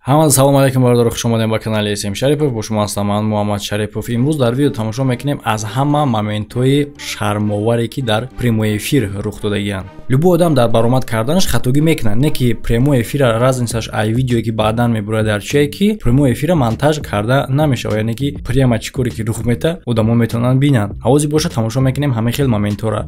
ҳамаи салом алайкум бародаро, хуш омадем ба канали СМ Sharipov. бо шумо ҳастам ман Муҳаммад Sharipov. имрӯз дар видео тамошо мекунем аз ҳама моментҳои шармоваре ки дар прямой эфир рух додагиянд. Любой одам дар баромад карданаш хатогӣ мекунад, не ки прямой эфира разницаш ай видеое ки баъдан мебурад дар ЧИЯЙ ки прямой эфира монтаж карда намешавад, яъне ки прямо чӣ коре ки рух мета одамо метавонанд бинанд. Ҳавози боша тамошо мекунем ҳама хел моментҳоро.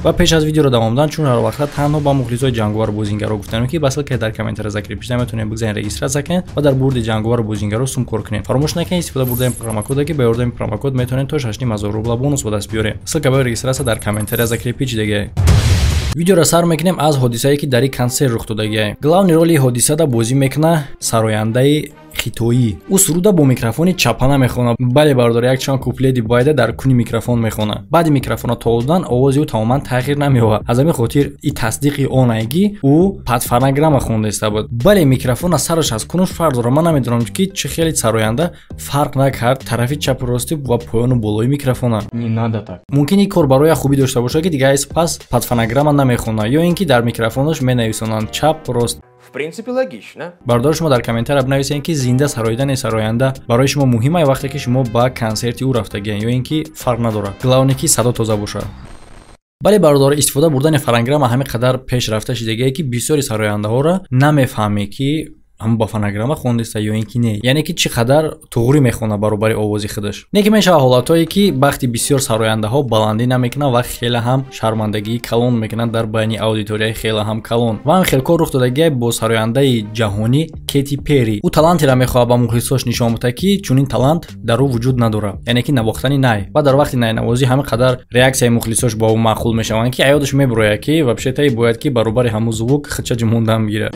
ва пеш аз видеоро давом дан, чун ҳар вақт танҳо ба мухлисои ҷанговар бозингаро гуфтам ки ба ссылкаи дар комментария закрепишда метавонед бигзанед, регистрация кунед ва дар бурди ҷанговар бозингаро сум кор кунед. Фаромӯш накунед истифода бурдаи промокода ки ба ёрдами промокод метавонед то 6500 рубла бонус ба даст биёред. Ссылка ба регистрация дар комментария закрепичдеги. Видеоро сар мекунем аз ҳодисае ки дар ин консерт рух додагияй. Главни роли ҳодисада бозӣ мекуна сарояндаи хитоӣ. ӯ суруда бо микрофони чапана мехона. Бале бардор, якчанд куплети байда дар куни микрофон мехона. Баъди микрофона толудан овози ӯ тамоман тағйир намеёбад. Аз ҳамин хотир и тасдиқи онайги ӯ падфонограмма хондаиста буд. Бале микрофона сараш аз кунуш фарқ дорад. Ман намедонам ки чӣ хеле сароянда фарқ накард тарафи чапу рости ва поёну болои микрофона. Не надо так. Мумкин ин кор барои хубӣ дошта бошад ки дигар пас падфонограмма намехона ё ин ки дар микрофонаш менависонанд чап рост. В принципе, логично. Бардор шумо дар комментария бинависед ки зинда сароидани сароянда барои шумо муҳима вақте ки шумо ба консерти ӯ рафтагиян ё ин ки фарқ надорад. Главне ки садо тоза бошад. Бале бародор, истифода бурдани фонограмма ҳамин қадар пеш рафта шидагие ки бисёри сарояндаҳоро намефаҳме ки ҳам ба фонограмма хондиста ё ин ки не, яъне ки чӣ қадар туғрӣ мехона баробари овози худаш. Не ки мешава ҳолатҳое ки вақти бисёр сарояндаҳо баландӣ намекунанд ва хеле ҳам шармандагии калон мекунанд дар байни аудиторияи хеле ҳам калон. Ва ҳамин хелкор рух додагия бо сарояндаи ҷаҳонӣ Кэти Перри. ӯ талантеро мехоҳад ба мухлисош нишон буда ки чунин талант дар ӯ вуҷуд надорад, яъне ки навохтани най. Ва дар вақти найнавозӣ ҳамин қадар реаксияи мухлисош ба ӯ маъқул мешаванд ки аёдаш мебурояд ки вообще-то бояд ки баробари ҳамун звук худша ҷумондан бигирад.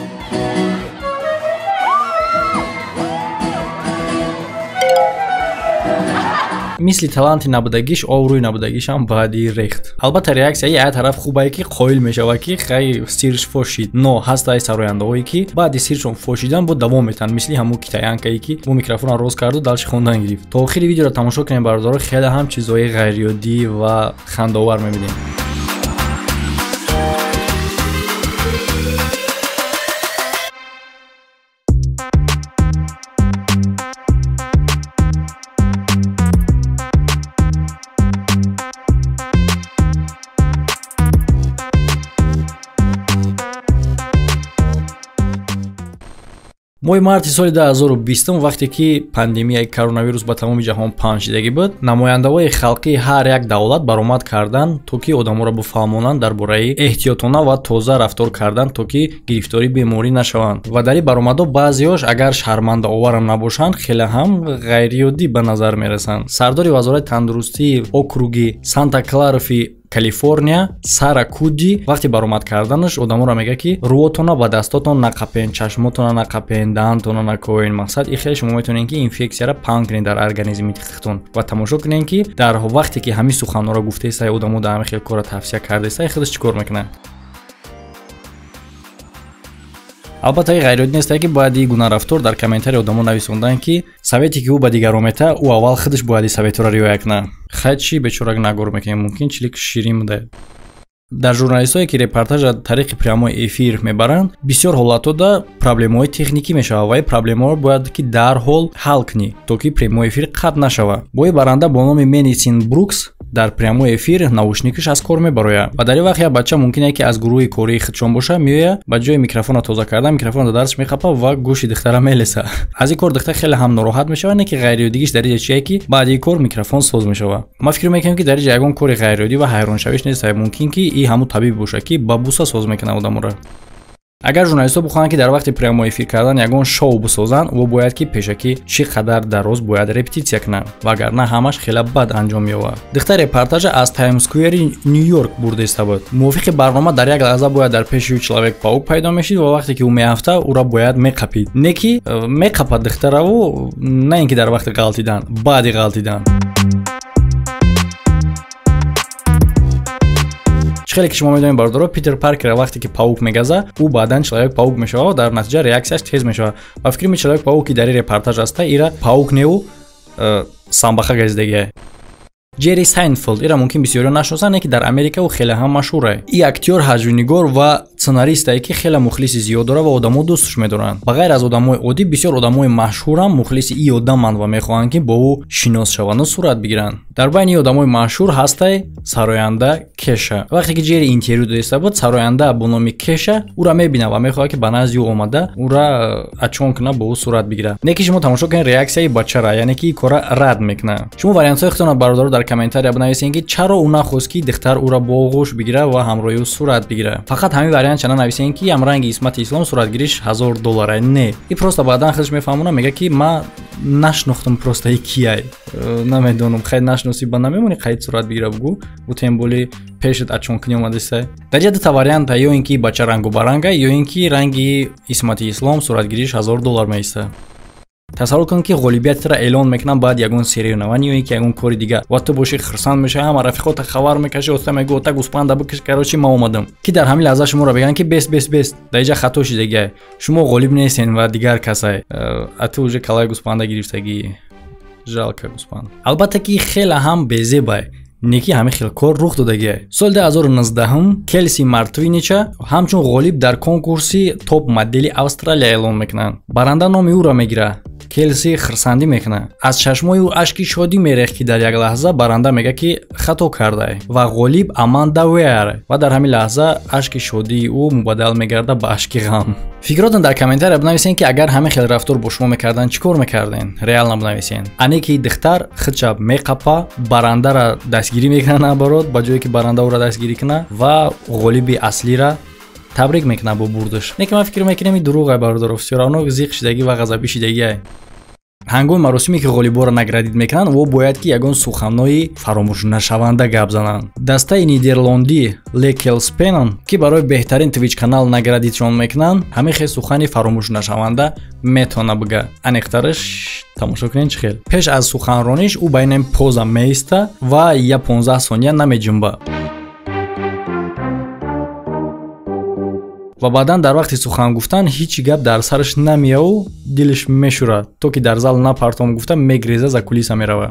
мисли таланти набудагиш оврӯи набудагишам баъди рехт. Албатта реаксияи ай тараф хубае ки қоил мешавад ки хай сирш фошид, но ҳастаи сарояндаҳое ки баъди сиршон фошидан бо давом метан, мисли ҳамун китаянкае ки бо микрофона роз карду далчи хондан гирифт. То охири видеоро тамошо кунем бародаро, хеле ҳам чизҳои ғайриёддӣ ва хандаовар мебинем. моҳи марти соли 2020 вақте ки пандемияи коронавирус ба тамоми ҷаҳон паҳн шидагӣ буд, намояндаҳои халқии ҳар як давлат баромад карданд то ки одаморо бифаҳмонанд дар бораи эҳтиётона ва тоза рафтор кардан то ки гирифтори беморӣ нашаванд. ва дар ин баромадҳо баъзеҳош агар шармандаоварам набошанд, хеле ҳам ғайриёддӣ ба назар мерасанд. Сардори вазорати тандурустии округи Санта-Кларафи Калифорния Сара Куди вақти баромад карданаш одаморо мега ки рӯотона ба дастотон нақапен, чашмотона нақапен, даҳантона накоен. мақсад ин хеле шумо метавонед ки инфексияро паҳн кунед дар организми худтон ва тамошо кунед ки дар вақте ки ҳамин суханҳоро гуфтаистае, одамо дар ҳамин хел кора тавсия кардаистае, худаш чӣ кор мекунад? албатта ғайриёдӣ нест ки баъди гуна рафтор дар комментария одамо нависонданд ки совете ки ӯ ба дигарон мета, ӯ аввал худаш бояд советро риоя кунад. хай чӣ бечорак нагор мекунем, мумкин чилик ширин буде. дар журналистҳое ки репортажа тариқи прямой эфир мебаранд, бисёр ҳолатҳода проблемаҳои техникӣ мешавад ва ин проблемаҳоро бояд ки дарҳол ҳал кунӣ то ки прямой эфир қатъ нашавад. бои баранда бо номи Медисин Брукс дар прямой эфир наушникаш аз кор мебарояд ва дар ин вақт як бача мумкин ки аз гурӯҳи кории худшон боша, меояд ба ҷои микрофона тоза кардан микрофона дар дасташ мехапад ва гӯши духтара мелеса. аз ин кор духтар хеле ҳам нороҳат мешавад, не ки ғайриёдигиш дар ин ҷае ки баъди ин кор микрофон соз мешавад. ман фикр мекунам ки дар ин ҷа ягон кори ғайриёдӣ ва ҳайроншавиш нест. мумкин ки ин ҳамун табиб боша ки ба буса соз мекунад одаморо. агар журналистҳо бихоҳанд ки дар вақти прямой эфир кардан ягон шоу бисозанд, ӯ бояд ки пешакӣ чӣ қадар дароз бояд репетитсия кунанд, вагарна ҳамаш хеле бад анҷом меёбад. духтар репортажа аз Таймс-сквери Нью-Йорк бурдаиста буд. мувофиқи барнома дар як лаҳза бояд дар пеши ӯ человек-паук пайдо мешид ва вақте ки ӯ меафта, ӯро бояд меқапид. не ки меқапад духтараву, не ин ки дар вақти ғалтидан, баъди ғалтидан. хеле ки шумо медонед бародаро, Питер Паркер вақте ки паук мегаза, ӯ баъдан человек-паук мешавад, дар натиҷа реаксияш тез мешавад. ва фикр ми человек-паук ки дар ин репортаж аста, ира паук неу самбаха газидагия. جری ساینفیلد ایرا ممکن بسیاری نشناسن که در امریکا و خیلی هم مشهوره. این اکتور، هجوینیگار و سناریست ای که خیلی مخلص زیاد داره و آدمو دوستش می‌دارن. بغیر از آدمای عادی بسیار آدمای مشهور هم مخلص این آدمن و میخوان که با او شناس شون و صورت بگیرن. در بین این آدمای مشهور هسته سراینده کشه. وقتی که جری اینترویو داشته بود سراینده با نام کشه او را میبینه و میخواد که بنازی اومده او را اچون کنه با او صورت بگیره. نکی شما تماشا کنید ریاکسیای بچه را، یعنی که کارا رد میکنه. شما وریانت های خودتون برادر در کامنتاری بنویسین که چرا او نخواست که دختر او را با آغوش بگیره و همراه او صورت بگیره. فقط همین وریانت چنان نویسین که امرنگ اسمت اسلام صورتگیریش $1000 نه. این پروستا بعدا خودش میفهمونه میگه که ما نشناختم پروستا ای کیه. نمیدونم خیلی نشناسی با نمیمونی خیلی صورت بگیره بگو و تمبولی پیشت اچون کنی اومده سه. در جد تا وریانت یا اینکه بچه رنگو برنگه یا اینکه رنگی اسمت اسلام صورتگیریش $1000 میسته. تصور کن که غالبیت را اعلان میکنن بعد یگون سری نوانی یا اینکه یگون کاری دیگه وقت باشی خرسان میشه هم رفیقات خبر میکشه است میگه تا گوسپند بکش کراچی ما اومدم که در همین لحظه شما را بگن که بس در اینجا خطا شده دیگه شما غالب نیستین و دیگر کسای اتو вже کلای گوسپند گرفتگی жалко گوسپند. البته که خیلی هم بزیبه نیکی همه خیلی کار رخ دادگیه. سال 2019 هم کلسی مارتوینیچا همچون غالب در کنکورسی توپ مدلی استرالیا اعلان میکنن. برنده نام او را میگیره. کلسی خرسندی میکنه. از چشمای او اشکی شادی میریخت که در یک لحظه برنده میگه که خطا کرده و غالب اماندا ویر و در همین لحظه اشکی شادی او مبادل میگرده به اشکی غم. فکراتون در کامنتار بنویسین که اگر همه خیلی رفتار با شما میکردن چیکار میکردین؟ ریال نبنویسین. انی که دختر خودش میقپه برنده را دستگیری میکنه برات با جایی که برنده او را دستگیری کنه و غالب اصلی را تبریک میکنه با بردش. نیکی من فکر میکنم این دروغه برادر افسر اونا زیق شدگی و غضبی شدگی. هنگام مراسمی که غالبا را نگردید میکنن و باید که یگان سخنای فراموش نشونده گپ زنن. دسته نیدرلندی لیکل سپنن که برای بهترین تویچ کانال نگردیدشون میکنن همه خیلی سخنی فراموش نشونده میتونه بگه. انیخترش تماشا کنین چه خیلی. پیش از سخنرانیش او بین پوزا میسته و یا 15 ثانیه نمیجنبه. و بعدا در وقت سخن گفتن هیچ گپ در سرش نمیه و دلش میشوره تو که در زال نپرتام گفتم میگریزه ز کلیسا میروه.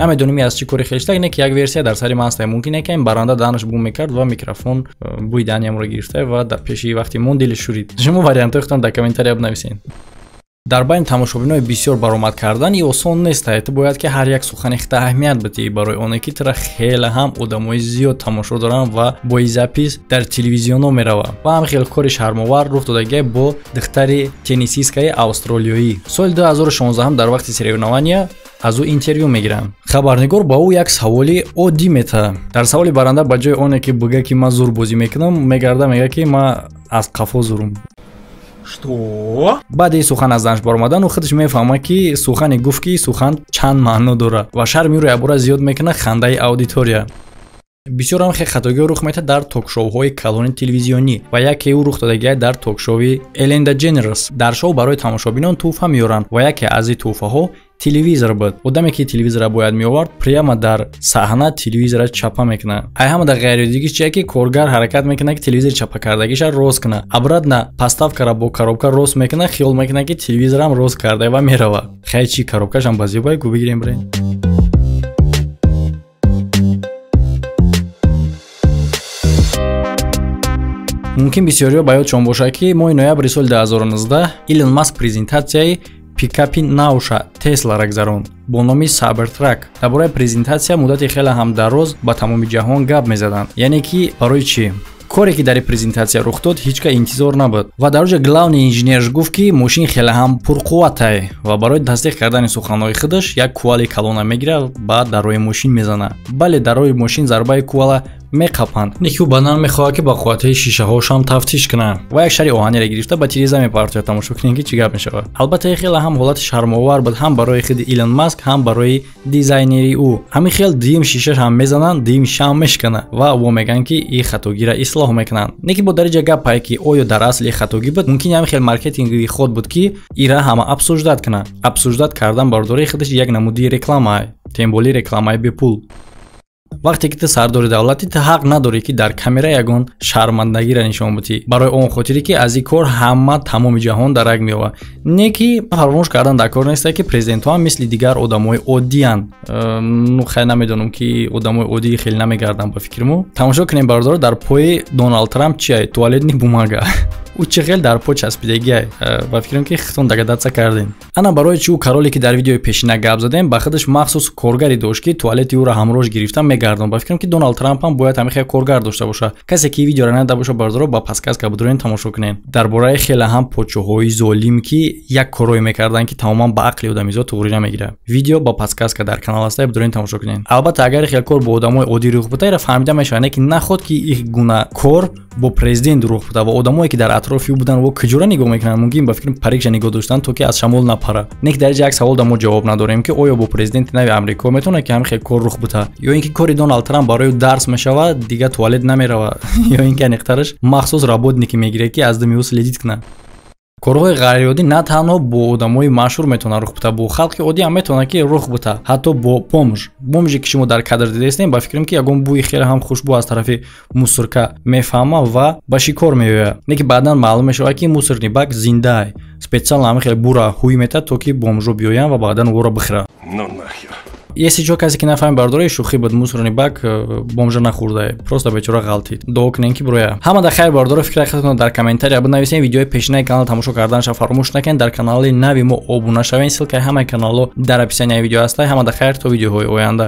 نمیدونم از چی کاری خیشته اینه که یک ورسیه در سری من است. ممکنه که این برنده دانش بوم میکرد و میکروفون بوی دانیم رو گرفته و در پیشی وقتی مون دلش شورید. شما واریانت خودتون در کامنتاری بنویسین. در بین تماشابینای بسیار برآمد کردن این آسان نیست. تو باید که هر یک سخن خیلی اهمیت بدی برای اونایی که تر خیلی هم آدمای زیاد تماشا دارن و با ایزاپیس در تلویزیونا میروه و هم خیلی کار شرم‌آور رخ داده با دختر تنیسیستای استرالیایی. سال 2016 هم در وقت سریونوانی از او اینترویو میگیرم. خبرنگار با او یک سوالی عادی میته. در سوالی برنده با جای اونه که بگه که من زور بازی میکنم میگرده میگه که من از قفا زورم. Что? بعد این سخن از دانش برآمدن و خودش میفهمه که سخن گفت که سخن چند معنا داره و شرم رو عبارت زیاد میکنه خنده اودیتوریا. بسیار هم خیلی خطاگی رخ میده در توک شوهای کلان تلویزیونی و یکی او رخ دادگی در توک شوی الین دجنرس. در شو برای تماشابینان توفه میارن و یکی از این توفه ها تلویزیون بود. آدمی که تلویزیون باید میآورد پریما در صحنه تلویزیون چپا میکنه. ای هم در غیر دیگه چیه که کارگر حرکت میکنه که تلویزیون چپا کردگیش راست کنه. ابرد نه پاستاف کرا با کاروبکا راست میکنه خیال میکنه که تلویزیون هم راست کرده و میروه. خیلی چی کاروبکاش هم بازی باید گو بگیریم بریم. ممکن بسیاری باید چون باشه که ماه نوامبر سال 2019 ایلون ماسک презентацияи пикапи науша Tesla را گذراند با نام Cybertruck. درباره презентация مدت خیلی هم دراز با تمام جهان گپ میزدند. یعنی که برای چی؟ کاری که در презентация رخ داد هیچ انتظار نبود و در اوج главный инженерش گفت که ماشین خیلی هم پرقوته و برای تصدیق کردن سخنهای خودش یک کوالی کلونه میگیره بعد در روی ماشین میزنه. بله در روی ماشین ضربه کوالا میقپند. نیکو بدن میخواد که با قوت شیشه هاش هم تفتیش کنه و یک شری آهنی را گرفته با تیریزه میپرته. تماشا کنین که چی گپ میشه. البته خیلی هم حالت شرم‌آور بود هم برای خود ایلون ماسک هم برای دیزاینری او. همین خیلی دیم شیشه هم میزنن دیم شام میشکنه و او میگن که این خطاگی را اصلاح میکنن. نیکی با درجه گپ که آیا در اصل خطاگی بود ممکن همین خیلی مارکتینگی خود بود که ایرا همه ابسوجدات کنه. ابسوجدات کردن برداری خودش یک نمودی رکلامه تمبولی رکلامه به پول. вақте ки ту сардори давлатӣ ту ҳақ надорӣ ки дар камера ягон шармандагиро нишон будӣ барои он хотире ки аз ин кор ҳама тамоми ҷаҳон дарак меёбад. Не ки фаромӯш кардан дар кор нест ки президентҳо ҳам мисли дигар одамои оддиянд. Хеле намедонам ки одамои оддӣ хеле намегарданд ба фикри мо. Тамошо кунем бародаро, дар пои Доналд Трамп чияй? Туалетни бумага. او چه خیلی در پا چسبیدگی و فکرم که خودتون دقت کردین. انا برای چی او کارولی که در ویدیو پیشینه گپ زدم با خودش مخصوص کارگری داشت که توالت او را همراهش گرفتم میگردم. با فکرم که دونالد ترامپ هم باید همین کارگر داشته باشه. کسی که ویدیو را ندیده باشه برادرها با پادکست که بدرین تماشا کنین. درباره خیلی هم پوچوهای ظالم که یک کارایی میکردن که تماما با عقل آدمیزاد توری نمیگیره. ویدیو با پادکست که در کانال هست بدرین تماشا کنین. البته اگر خیلی کار با آدمای عادی رخ بده را فهمیده میشه که نخود که این گونه کار با پرزیدنت رخ بده و آدمایی که در اطراف او بودن و کجورا نگاه میکنن ممکن با فکر پریکش نگاه داشتن تا که از شمال نپره. نیک درجه یک سوال ما جواب نداریم که آیا با پرزیدنت نوی آمریکا میتونه که همین خیلی کار رخ بده یا اینکه کاری دونالد ترامپ برای درس میشود دیگه توالت نمیره یا اینکه نخترش مخصوص رابطنیکی میگیره که از دمیوس لیدیت کنه. کارهای غیرعادی نه تنها با آدمای مشهور میتونه رخ بده، با خلق عادی هم میتونه که رخ بده. حتی با بومژی که شما در کادر دیدین با فکرم که یگون بوی خیلی هم خوشبو از طرف موسرکا میفهمه و با شکار میوه. نه که بعداً معلوم میشه که موسرنی باگ زنده است. اسپیشال هم خیلی بورا هوی میته تا که بومژو بیاین و بعداً او را بخره. Если что, каси ки нафаҳмед бардори шӯхӣ бад мусорни бак бомжа нахӯрда, просто бечора ғалтид. Дуо кунем ки бироя. Ҳамада хайр бардори фикри худтон дар комментария бинависен, видеои пешинаи канал тамошо карданашо фаромӯш накунед, дар канали нави мо обуна шавен, ссылкаи ҳамаи каналҳо дар описанияи видео аст. Ҳамада хайр то видеоҳои оянда.